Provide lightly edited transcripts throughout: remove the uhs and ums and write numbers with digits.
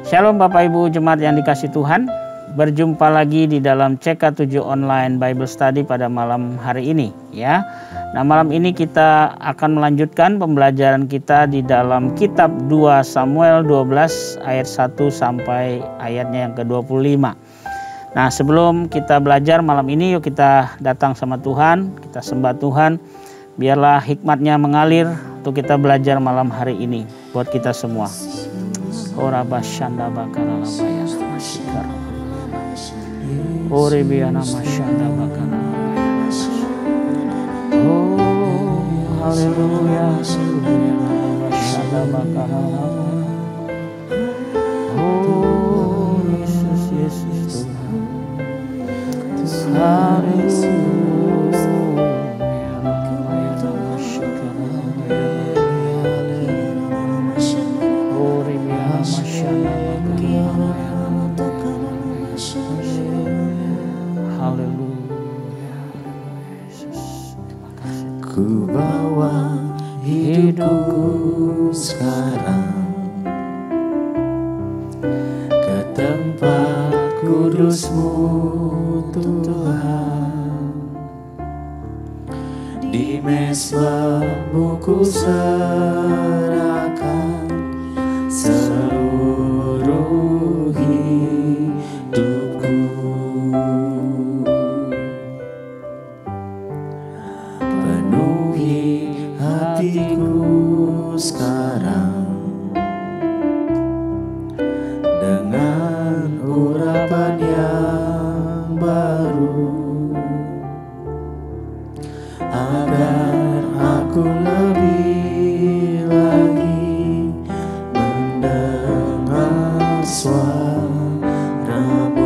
Shalom Bapak Ibu Jemaat yang dikasih Tuhan. Berjumpa lagi di dalam CK7 Online Bible Study pada malam hari ini ya. Nah, malam ini kita akan melanjutkan pembelajaran kita di dalam kitab 2 Samuel 12 ayat 1 sampai ayatnya yang ke-25. Nah, sebelum kita belajar malam ini, yuk kita datang sama Tuhan, kita sembah Tuhan. Biarlah hikmatnya mengalir untuk kita belajar malam hari ini buat kita semua. Ora bashanda bakara labaya masikara. Ore biana mashanda bakara. Oh, haleluya. Bashanda bakara. Oh, Yesus, Yesus Tuhan. Haleluya. Ku bawa hidupku sekarang ke tempat kudus-Mu Tuhan. Di mezbah-Mu ku serahkan seluruh hidupku. Penuhi hatiku sekarang dengan urapan yang baru, agar aku lebih lagi mendengar suara-Mu.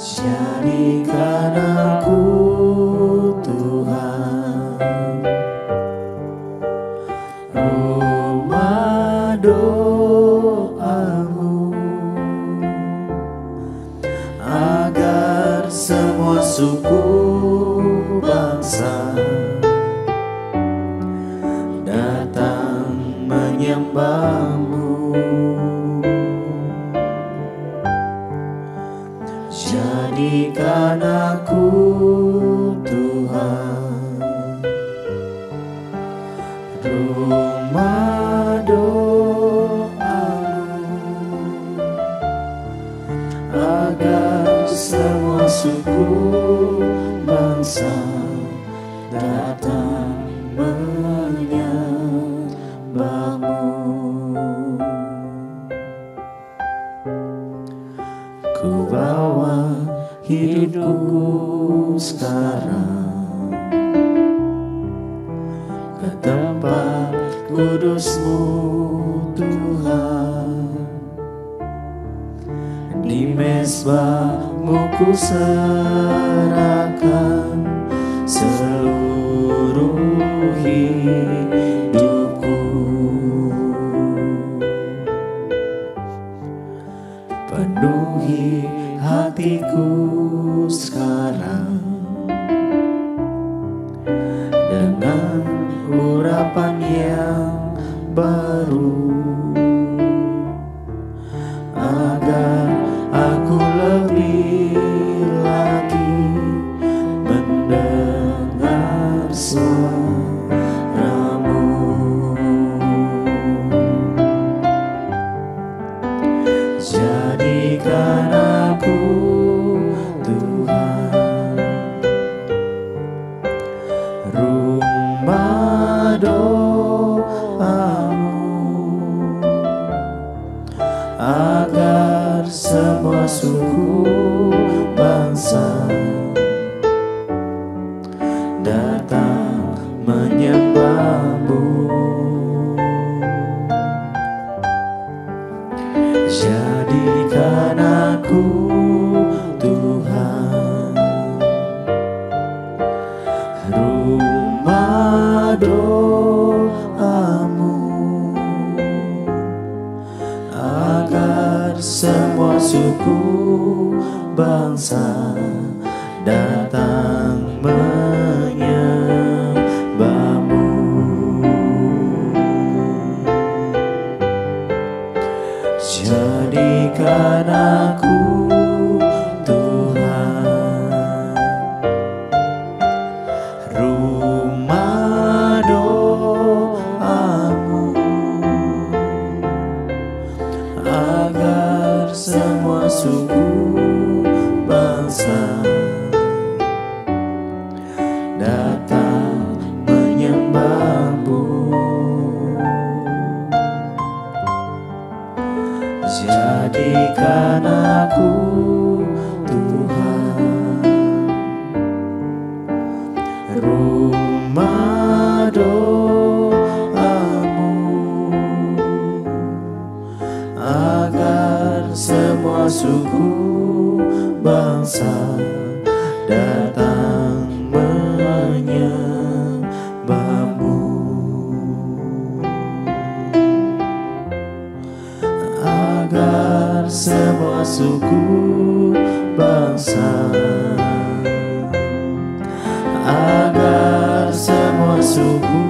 Jadikan aku Tuhan rumah doa-Mu, agar semua suku bangsa datang menyembah-Mu. Jadikan aku Tuhan rumah doa-Mu, agar semua suku bangsa datang menyembah-Mu. Ku bawa hidupku sekarang ke tempat kudus-Mu Tuhan. Di mezbah-Mu ku serahkan seluruh hidupku. Penuhi hatiku sekarang dengan urapan yang baru, agar aku lebih lagi mendengar suara-Mu. Jadikan aku Tuhan rumah doa-Mu, agar semua suku bangsa datang menyembah-Mu. Jadikan aku Tuhan rumah doa-Mu, agar semua suku bangsa datang menyembah-Mu. doamu agar semua suku bangsa datang menyembahmu, agar semua suku bangsa, agar semua suku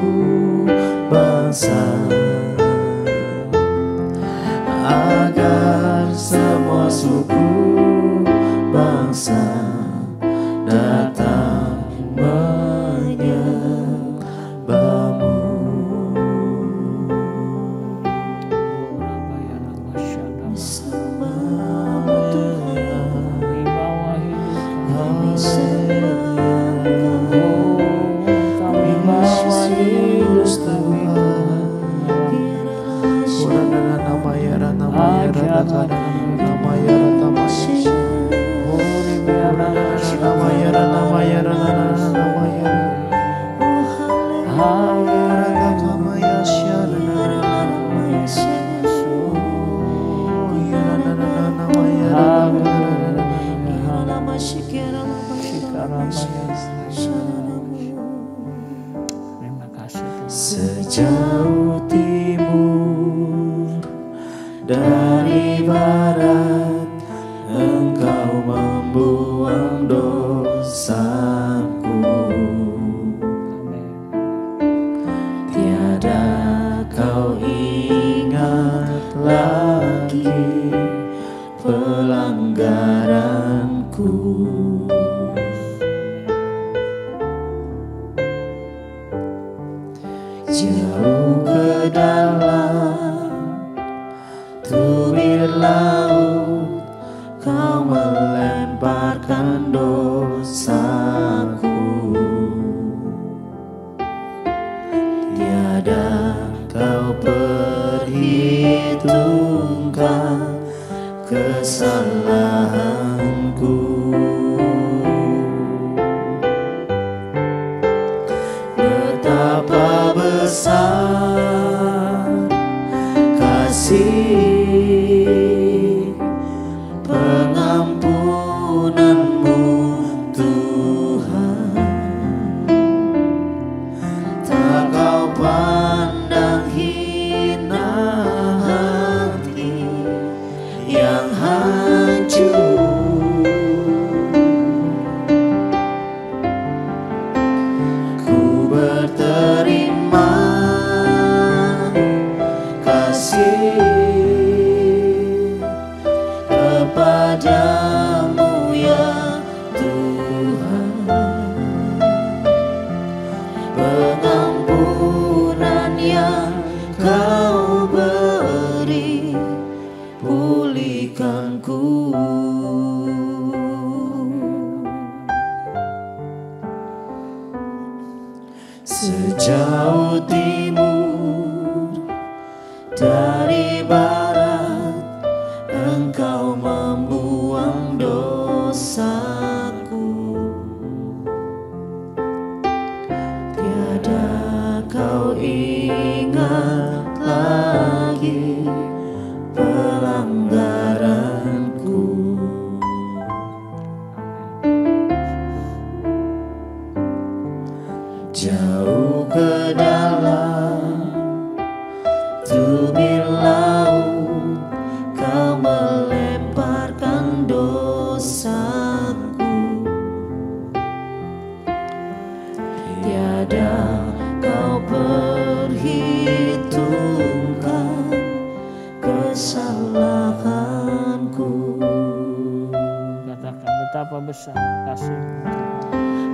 bangsa, agar semua suku bangsa datang menyembahmu. Sembahmu Tuhan, kami sembah kami bawa Yesus Tuhan. Nama ya Terima kasih Tuhan. Sejauh timur dari barat, Engkau membuang dosaku. Tiada kau ingat lagi pelanggaranku. Jauh ke dalam tubir laut, kau melemparkan dosaku. Tiada kau perhitungkan kesalahanku. Betapa besar kasih pengampunanmu Tuhan, tak kau pandang hina hati yang hancur. Ku berterima kasih kepadamu ya Tuhan. Pengampunan yang kau beri, pulihkanku. Sejauh timur dari barat, Engkau membuang dosaku. Tiada kau ingat lagi pelanggaranku. Jauh ke dalam tubir laut, kau melemparkan dosaku. Tiada kau perhitungkan kesalahanku. Katakan betapa besar kasih-Mu.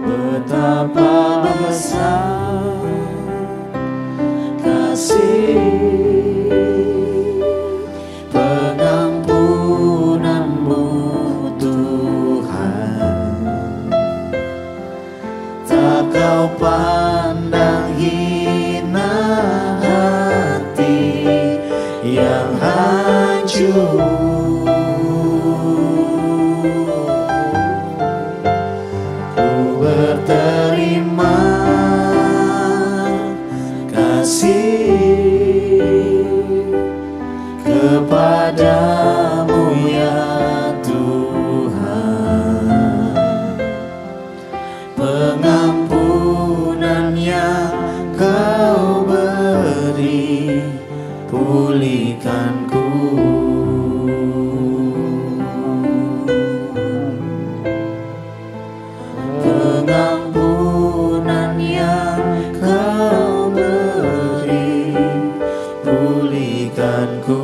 Betapa besar kasih pengampunanmu Tuhan, tak kau pandang hina hati yang hancur. Berterima kasih kepadamu ya Tuhan, pengampunan yang Kau beri, pulihkanku. Pengampunan yang Kau beri, pulihkanku.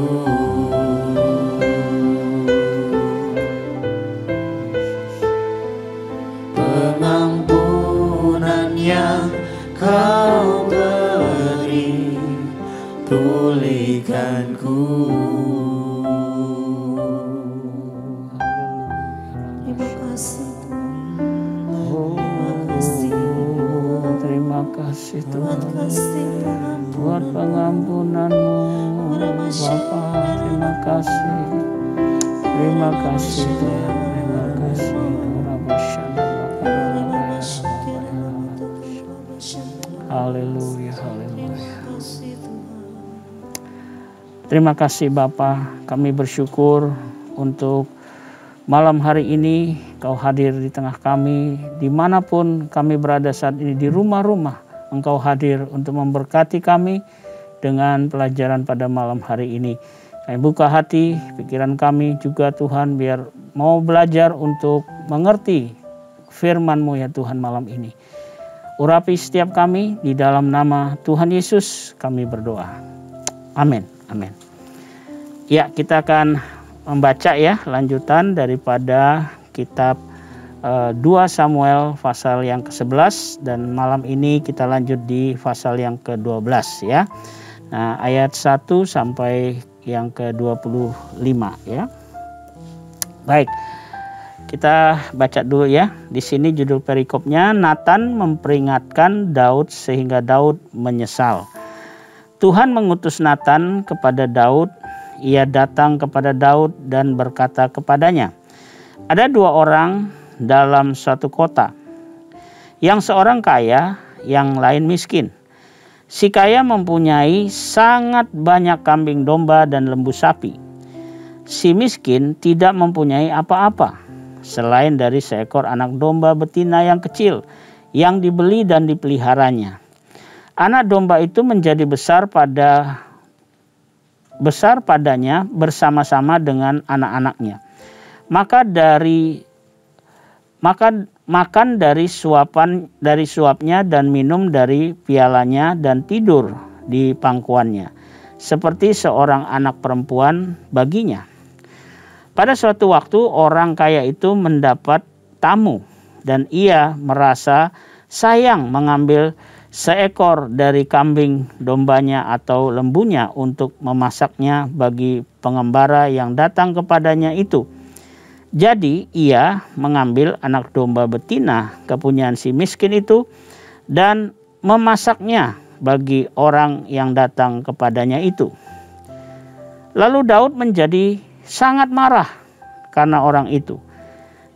Pengampunan yang Kau beri, pulihkanku. Terima kasih Tuhan. Terima kasih Tuhan Tuhan kasih buat pengampunan-Mu, Bapa. Terima kasih. Terima kasih Tuhan. Terima kasih. Haleluya, haleluya. Terima kasih Bapa, kami bersyukur untuk malam hari ini Kau hadir di tengah kami, dimanapun kami berada saat ini, di rumah-rumah Engkau hadir untuk memberkati kami dengan pelajaran pada malam hari ini. Kami buka hati, pikiran kami juga Tuhan, biar mau belajar untuk mengerti firman-Mu ya Tuhan malam ini. Urapi setiap kami, di dalam nama Tuhan Yesus kami berdoa. Amin. Amin. Ya, kita akan membaca ya lanjutan daripada kitab 2 Samuel pasal yang ke-11, dan malam ini kita lanjut di pasal yang ke-12 ya. Nah, ayat 1 sampai yang ke-25 ya. Baik. Kita baca dulu ya. Di sini judul perikopnya, Nathan memperingatkan Daud sehingga Daud menyesal. Tuhan mengutus Nathan kepada Daud. Ia datang kepada Daud dan berkata kepadanya, ada 2 orang dalam suatu kota. Yang seorang kaya, yang lain miskin. Si kaya mempunyai sangat banyak kambing domba dan lembu sapi. Si miskin tidak mempunyai apa-apa selain dari seekor anak domba betina yang kecil yang dibeli dan dipeliharanya. Anak domba itu menjadi besar padanya bersama-sama dengan anak-anaknya. Makan dari suapnya dan minum dari pialanya dan tidur di pangkuannya, seperti seorang anak perempuan baginya. Pada suatu waktu orang kaya itu mendapat tamu dan ia merasa sayang mengambil seekor dari kambing dombanya atau lembunya untuk memasaknya bagi pengembara yang datang kepadanya itu. Jadi ia mengambil anak domba betina kepunyaan si miskin itu dan memasaknya bagi orang yang datang kepadanya itu. Lalu Daud menjadi sangat marah karena orang itu.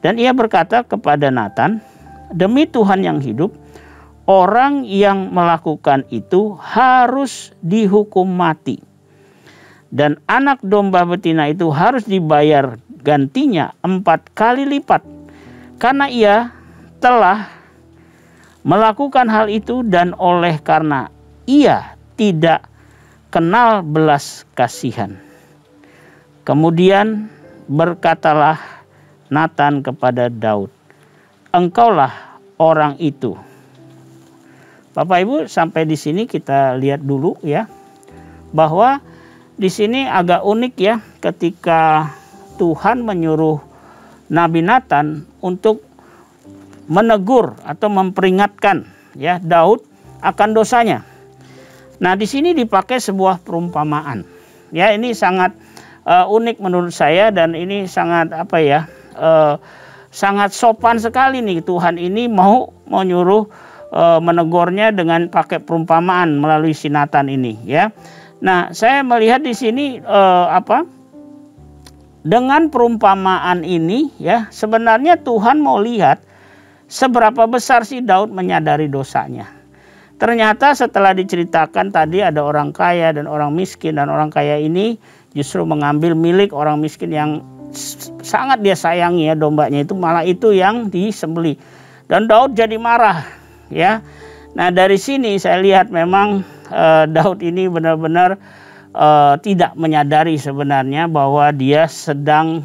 Dan ia berkata kepada Nathan, demi Tuhan yang hidup, orang yang melakukan itu harus dihukum mati. Dan anak domba betina itu harus dibayar gantinya 4 kali lipat. Karena ia telah melakukan hal itu dan oleh karena ia tidak kenal belas kasihan. Kemudian berkatalah Nathan kepada Daud, engkaulah orang itu. Bapak Ibu, sampai di sini kita lihat dulu ya, bahwa di sini agak unik ya, ketika Tuhan menyuruh Nabi Nathan untuk menegur atau memperingatkan ya Daud akan dosanya. Nah, di sini dipakai sebuah perumpamaan. Ya, ini sangat unik menurut saya, dan ini sangat sangat sopan sekali nih Tuhan ini mau nyuruh menegurnya dengan pakai perumpamaan melalui si Nathan ini ya. Nah, saya melihat di sini dengan perumpamaan ini ya, sebenarnya Tuhan mau lihat seberapa besar si Daud menyadari dosanya. ternyata setelah diceritakan tadi ada orang kaya dan orang miskin, dan orang kaya ini justru mengambil milik orang miskin yang sangat dia sayangi ya, dombanya itu, malah itu yang disembelih. Dan Daud jadi marah ya. Nah dari sini saya lihat memang Daud ini benar-benar tidak menyadari sebenarnya bahwa dia sedang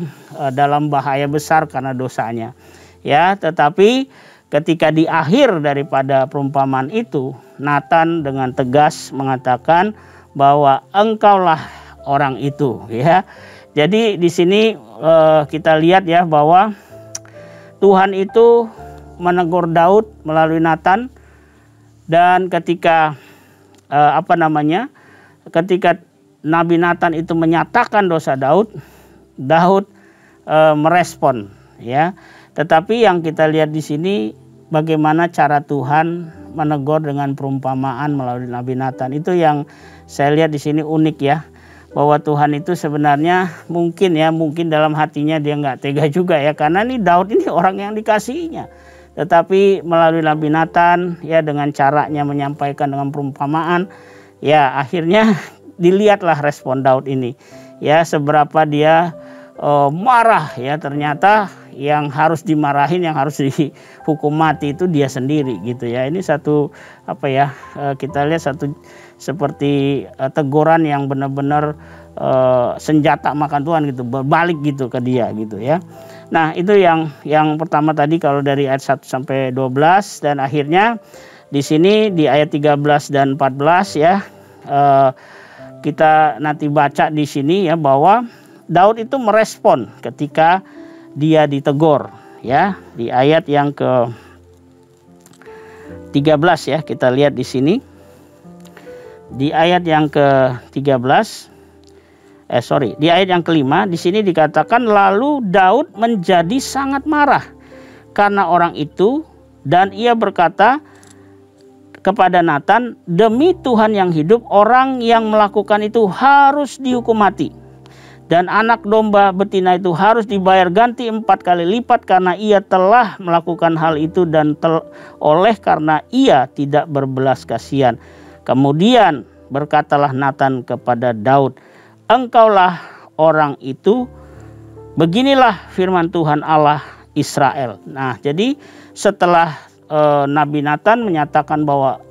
dalam bahaya besar karena dosanya ya. Tetapi ketika di akhir daripada perumpamaan itu, Nathan dengan tegas mengatakan bahwa engkaulah orang itu ya. Jadi di sini kita lihat ya bahwa Tuhan itu menegur Daud melalui Nathan, dan ketika ketika Nabi Nathan itu menyatakan dosa Daud, merespon ya. Tetapi yang kita lihat di sini bagaimana cara Tuhan menegur dengan perumpamaan melalui Nabi Nathan. Itu yang saya lihat di sini unik ya, bahwa Tuhan itu sebenarnya mungkin dalam hatinya dia nggak tega juga ya, karena nih Daud ini orang yang dikasihinya. Tetapi melalui Nabi Nathan ya, dengan caranya menyampaikan dengan perumpamaan ya, akhirnya dilihatlah respon Daud ini ya, seberapa dia marah ya. Ternyata yang harus dimarahin, yang harus dihukum mati itu dia sendiri gitu ya. Ini satu kita lihat satu seperti teguran yang benar-benar senjata makan Tuhan gitu, berbalik gitu ke dia gitu ya. Nah itu yang pertama tadi kalau dari ayat 1 sampai 12, dan akhirnya di sini di ayat 13 dan 14 ya, kita nanti baca di sini ya bahwa Daud itu merespon ketika dia ditegur ya, di ayat yang ke 13 ya, kita lihat di sini. Di ayat yang ke-13 di ayat yang kelima di sini dikatakan, lalu Daud menjadi sangat marah karena orang itu, dan ia berkata kepada Nathan, demi Tuhan yang hidup, orang yang melakukan itu harus dihukum mati, dan anak domba betina itu harus dibayar ganti 4 kali lipat karena ia telah melakukan hal itu, dan oleh karena ia tidak berbelas kasihan. Kemudian berkatalah Nathan kepada Daud, engkaulah orang itu, beginilah firman Tuhan Allah Israel. Nah jadi setelah Nabi Nathan menyatakan bahwa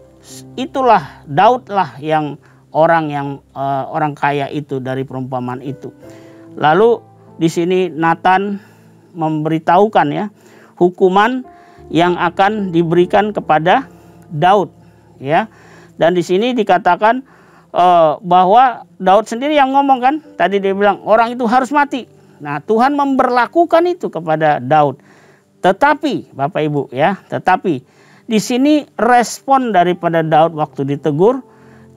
itulah Daudlah yang orang kaya itu dari perumpamaan itu, lalu di sini Nathan memberitahukan ya hukuman yang akan diberikan kepada Daud ya. Dan di sini dikatakan bahwa Daud sendiri yang ngomong kan, tadi dia bilang orang itu harus mati. Nah Tuhan memberlakukan itu kepada Daud. Tetapi Bapak Ibu ya, tetapi di sini respon daripada Daud waktu ditegur,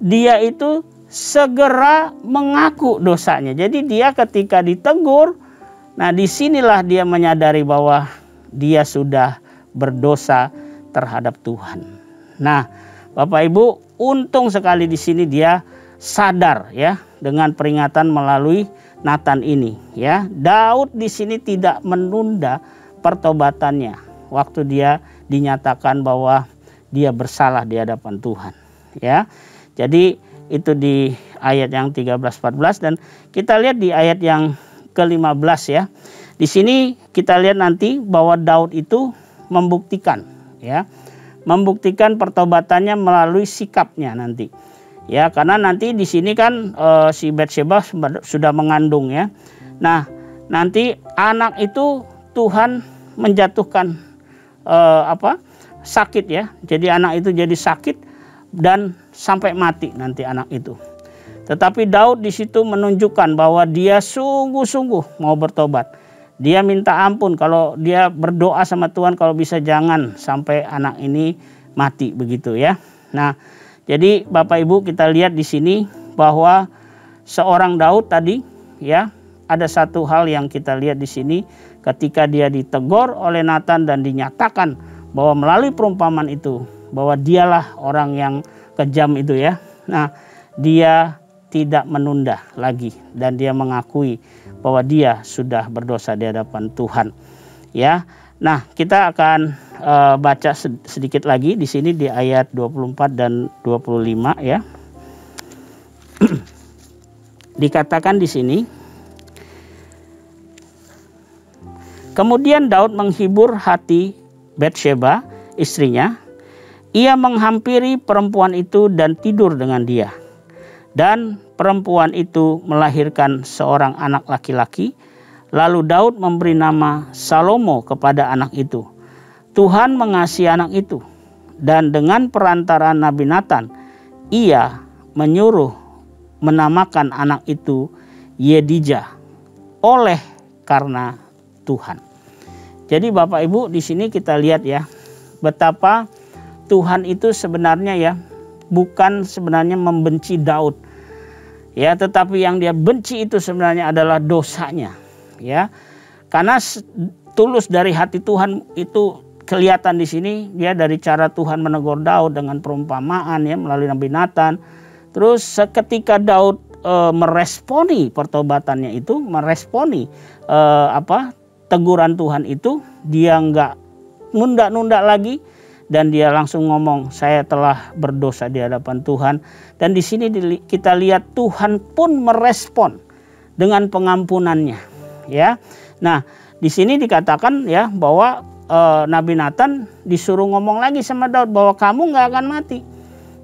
dia itu segera mengaku dosanya. Jadi dia ketika ditegur, nah disinilah dia menyadari bahwa dia sudah berdosa terhadap Tuhan. Nah Bapak Ibu, untung sekali di sini dia sadar ya dengan peringatan melalui Nathan ini ya. Daud di sini tidak menunda pertobatannya waktu dia dinyatakan bahwa dia bersalah di hadapan Tuhan ya. Jadi itu di ayat yang 13-14, dan kita lihat di ayat yang ke-15 ya. Di sini kita lihat nanti bahwa Daud itu membuktikan pertobatannya melalui sikapnya nanti ya, karena nanti di sini kan si Batsheba sudah mengandung ya. Nah nanti anak itu Tuhan menjatuhkan sakit ya, jadi anak itu jadi sakit dan sampai mati nanti anak itu. Tetapi Daud di situ menunjukkan bahwa dia sungguh-sungguh mau bertobat. Dia minta ampun, kalau dia berdoa sama Tuhan kalau bisa jangan sampai anak ini mati begitu ya. Nah, jadi Bapak Ibu kita lihat di sini bahwa seorang Daud tadi ya, ada satu hal yang kita lihat di sini ketika dia ditegur oleh Nathan dan dinyatakan bahwa melalui perumpamaan itu bahwa dialah orang yang kejam itu ya. Nah, dia tidak menunda lagi dan dia mengakui bahwa dia sudah berdosa di hadapan Tuhan. Ya. Nah, kita akan baca sedikit lagi di sini di ayat 24 dan 25 ya. Dikatakan di sini, kemudian Daud menghibur hati Batsheba, istrinya. Ia menghampiri perempuan itu dan tidur dengan dia. Dan perempuan itu melahirkan seorang anak laki-laki. Lalu Daud memberi nama Salomo kepada anak itu. Tuhan mengasihi anak itu. Dan dengan perantara Nabi Natan, ia menyuruh menamakan anak itu Yedijah, oleh karena Tuhan. Jadi Bapak Ibu, di sini kita lihat ya, betapa Tuhan itu sebenarnya ya bukan sebenarnya membenci Daud. Ya, tetapi yang dia benci itu sebenarnya adalah dosanya. Ya. Karena tulus dari hati Tuhan itu kelihatan di sini, ya, dari cara Tuhan menegur Daud dengan perumpamaan ya melalui Nabi Natan. Terus ketika Daud meresponi pertobatannya itu, meresponi teguran Tuhan itu, dia nggak nunda-nunda lagi dan dia langsung ngomong, saya telah berdosa di hadapan Tuhan. Dan di sini kita lihat Tuhan pun merespon dengan pengampunannya, ya. Nah, di sini dikatakan ya bahwa Nabi Natan disuruh ngomong lagi sama Daud bahwa kamu nggak akan mati.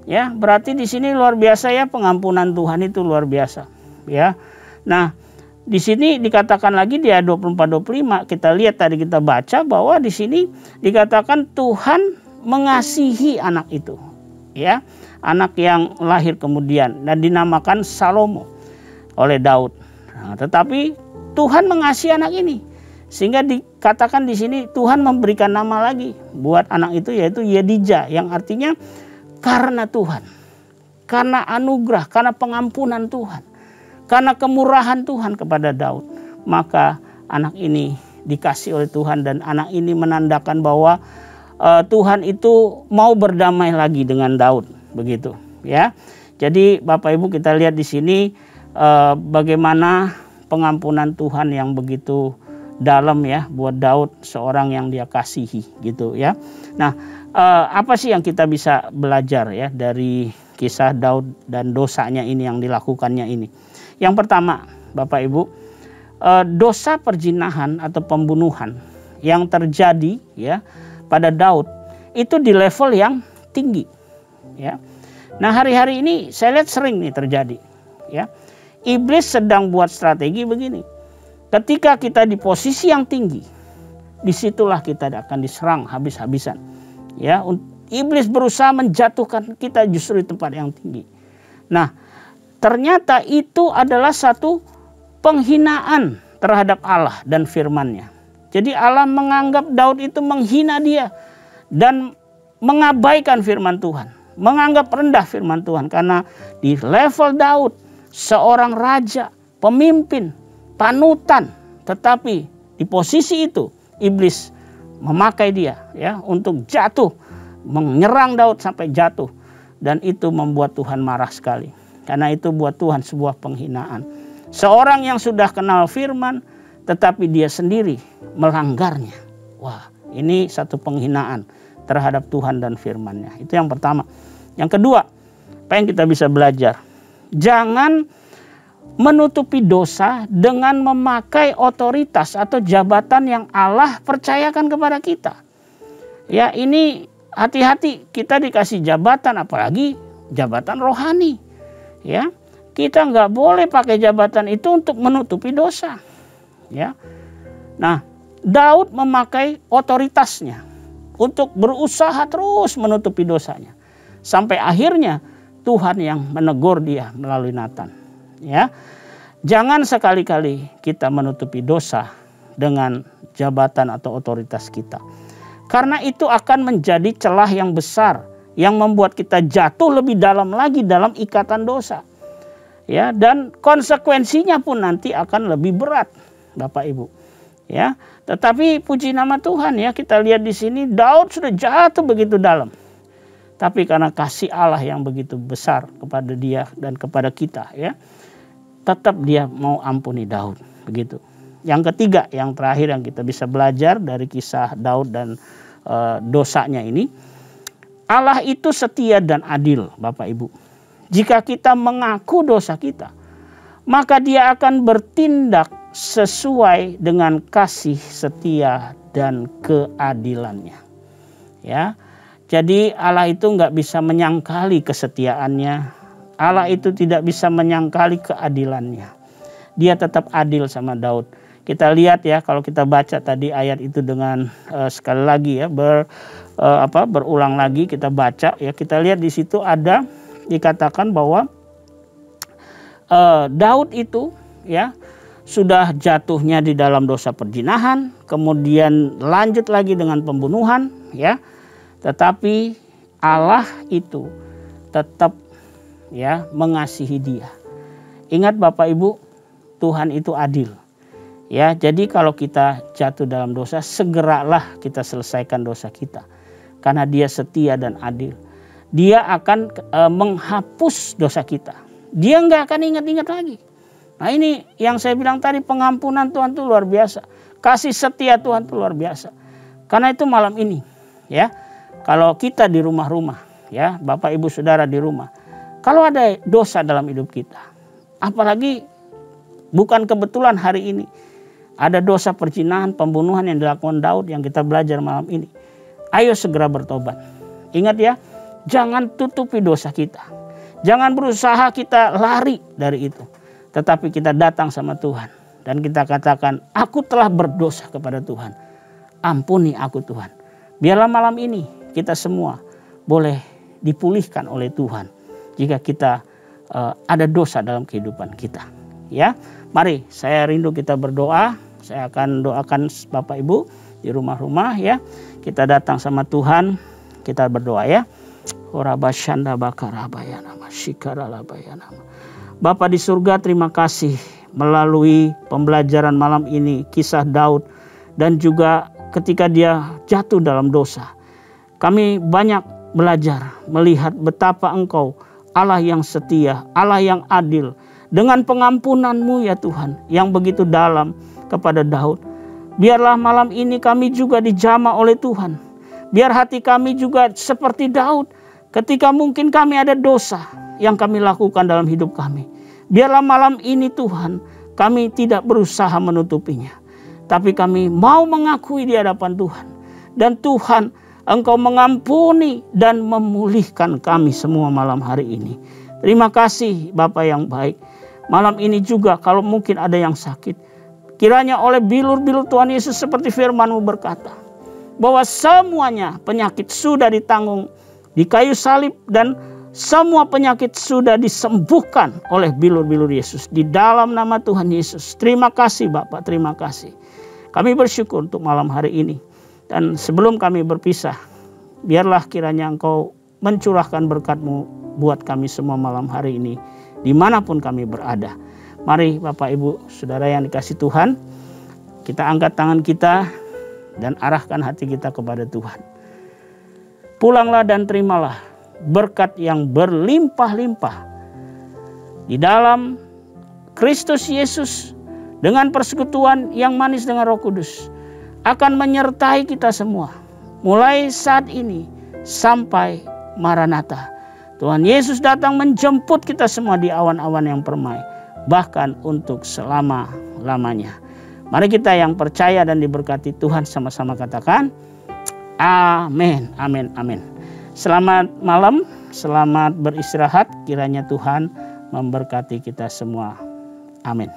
Ya, berarti di sini luar biasa ya, pengampunan Tuhan itu luar biasa, ya. Nah, di sini dikatakan lagi di ayat 24-25, kita lihat tadi kita baca bahwa di sini dikatakan Tuhan mengasihi anak itu, ya, anak yang lahir kemudian dan dinamakan Salomo oleh Daud. Nah, tetapi Tuhan mengasihi anak ini sehingga dikatakan di sini Tuhan memberikan nama lagi buat anak itu, yaitu Yedijah, yang artinya karena Tuhan, karena anugerah, karena pengampunan Tuhan, karena kemurahan Tuhan kepada Daud, maka anak ini dikasih oleh Tuhan dan anak ini menandakan bahwa Tuhan itu mau berdamai lagi dengan Daud, begitu ya. Jadi Bapak Ibu, kita lihat di sini bagaimana pengampunan Tuhan yang begitu dalam ya buat Daud, seorang yang dia kasihi gitu ya. Nah, apa sih yang kita bisa belajar ya dari kisah Daud dan dosanya ini yang dilakukannya ini? Yang pertama, Bapak Ibu, dosa perzinahan atau pembunuhan yang terjadi ya pada Daud itu di level yang tinggi, ya. Nah, hari-hari ini saya lihat sering nih terjadi, ya. Iblis sedang buat strategi begini. Ketika kita di posisi yang tinggi, disitulah kita akan diserang habis-habisan, ya. Iblis berusaha menjatuhkan kita justru di tempat yang tinggi. Nah, ternyata itu adalah satu penghinaan terhadap Allah dan firman-Nya. Jadi Allah menganggap Daud itu menghina dia dan mengabaikan firman Tuhan, menganggap rendah firman Tuhan, karena di level Daud seorang raja, pemimpin, panutan, tetapi di posisi itu iblis memakai dia ya untuk jatuh, menyerang Daud sampai jatuh, dan itu membuat Tuhan marah sekali. Karena itu buat Tuhan sebuah penghinaan. Seorang yang sudah kenal firman tetapi dia sendiri melanggarnya. Wah, ini satu penghinaan terhadap Tuhan dan firman-Nya. Itu yang pertama. Yang kedua, apa yang kita bisa belajar? Jangan menutupi dosa dengan memakai otoritas atau jabatan yang Allah percayakan kepada kita. Ya, ini hati-hati, kita dikasih jabatan, apalagi jabatan rohani. Ya, kita nggak boleh pakai jabatan itu untuk menutupi dosa. Ya, nah Daud memakai otoritasnya untuk berusaha terus menutupi dosanya sampai akhirnya Tuhan yang menegur dia melalui Natan. Ya, jangan sekali-kali kita menutupi dosa dengan jabatan atau otoritas kita, karena itu akan menjadi celah yang besar yang membuat kita jatuh lebih dalam lagi dalam ikatan dosa. Ya, dan konsekuensinya pun nanti akan lebih berat, Bapak Ibu. Ya, tetapi puji nama Tuhan ya, kita lihat di sini Daud sudah jatuh begitu dalam. Tapi karena kasih Allah yang begitu besar kepada dia dan kepada kita ya, tetap dia mau ampuni Daud, begitu. Yang ketiga, yang terakhir yang kita bisa belajar dari kisah Daud dan dosanya ini, Allah itu setia dan adil, Bapak Ibu. Jika kita mengaku dosa kita, maka Dia akan bertindak sesuai dengan kasih setia dan keadilannya. Ya, jadi Allah itu nggak bisa menyangkali kesetiaannya. Allah itu tidak bisa menyangkali keadilannya. Dia tetap adil sama Daud. Kita lihat ya, kalau kita baca tadi ayat itu dengan sekali lagi ya, berulang lagi kita baca ya, kita lihat di situ ada dikatakan bahwa Daud itu ya sudah jatuhnya di dalam dosa perzinahan, kemudian lanjut lagi dengan pembunuhan ya. Tetapi Allah itu tetap ya mengasihi dia. Ingat Bapak Ibu, Tuhan itu adil. Ya, jadi kalau kita jatuh dalam dosa, segeralah kita selesaikan dosa kita. Karena Dia setia dan adil. Dia akan menghapus dosa kita. Dia nggak akan ingat-ingat lagi. Nah ini yang saya bilang tadi, pengampunan Tuhan itu luar biasa. Kasih setia Tuhan itu luar biasa. Karena itu malam ini ya, kalau kita di rumah-rumah ya, Bapak Ibu Saudara di rumah, kalau ada dosa dalam hidup kita, apalagi bukan kebetulan hari ini ada dosa perzinahan, pembunuhan yang dilakukan Daud yang kita belajar malam ini. Ayo segera bertobat. Ingat ya, jangan tutupi dosa kita. Jangan berusaha kita lari dari itu. Tetapi kita datang sama Tuhan. Dan kita katakan, aku telah berdosa kepada Tuhan. Ampuni aku Tuhan. Biarlah malam ini kita semua boleh dipulihkan oleh Tuhan. Jika kita ada dosa dalam kehidupan kita. Ya, mari saya rindu kita berdoa. Saya akan doakan Bapak Ibu di rumah-rumah ya. Kita datang sama Tuhan, kita berdoa ya. Bapa di surga, terima kasih melalui pembelajaran malam ini kisah Daud dan juga ketika dia jatuh dalam dosa. Kami banyak belajar melihat betapa Engkau Allah yang setia, Allah yang adil, dengan pengampunan-Mu ya Tuhan yang begitu dalam kepada Daud. Biarlah malam ini kami juga dijamah oleh Tuhan. Biar hati kami juga seperti Daud ketika mungkin kami ada dosa yang kami lakukan dalam hidup kami. Biarlah malam ini Tuhan kami tidak berusaha menutupinya. Tapi kami mau mengakui di hadapan Tuhan. Dan Tuhan, Engkau mengampuni dan memulihkan kami semua malam hari ini. Terima kasih Bapa yang baik. Malam ini juga kalau mungkin ada yang sakit, kiranya oleh bilur-bilur Tuhan Yesus seperti firman-Mu berkata, bahwa semuanya penyakit sudah ditanggung di kayu salib dan semua penyakit sudah disembuhkan oleh bilur-bilur Yesus. Di dalam nama Tuhan Yesus. Terima kasih Bapak, terima kasih. Kami bersyukur untuk malam hari ini. Dan sebelum kami berpisah, biarlah kiranya Engkau mencurahkan berkat-Mu buat kami semua malam hari ini, dimanapun kami berada. Mari Bapak Ibu Saudara yang dikasih Tuhan, kita angkat tangan kita dan arahkan hati kita kepada Tuhan. Pulanglah dan terimalah berkat yang berlimpah-limpah di dalam Kristus Yesus dengan persekutuan yang manis dengan Roh Kudus akan menyertai kita semua mulai saat ini sampai Maranatha. Tuhan Yesus datang menjemput kita semua di awan-awan yang permai, bahkan untuk selama-lamanya. Mari kita yang percaya dan diberkati Tuhan sama-sama katakan amin, amin, amin. Selamat malam, selamat beristirahat. Kiranya Tuhan memberkati kita semua. Amin.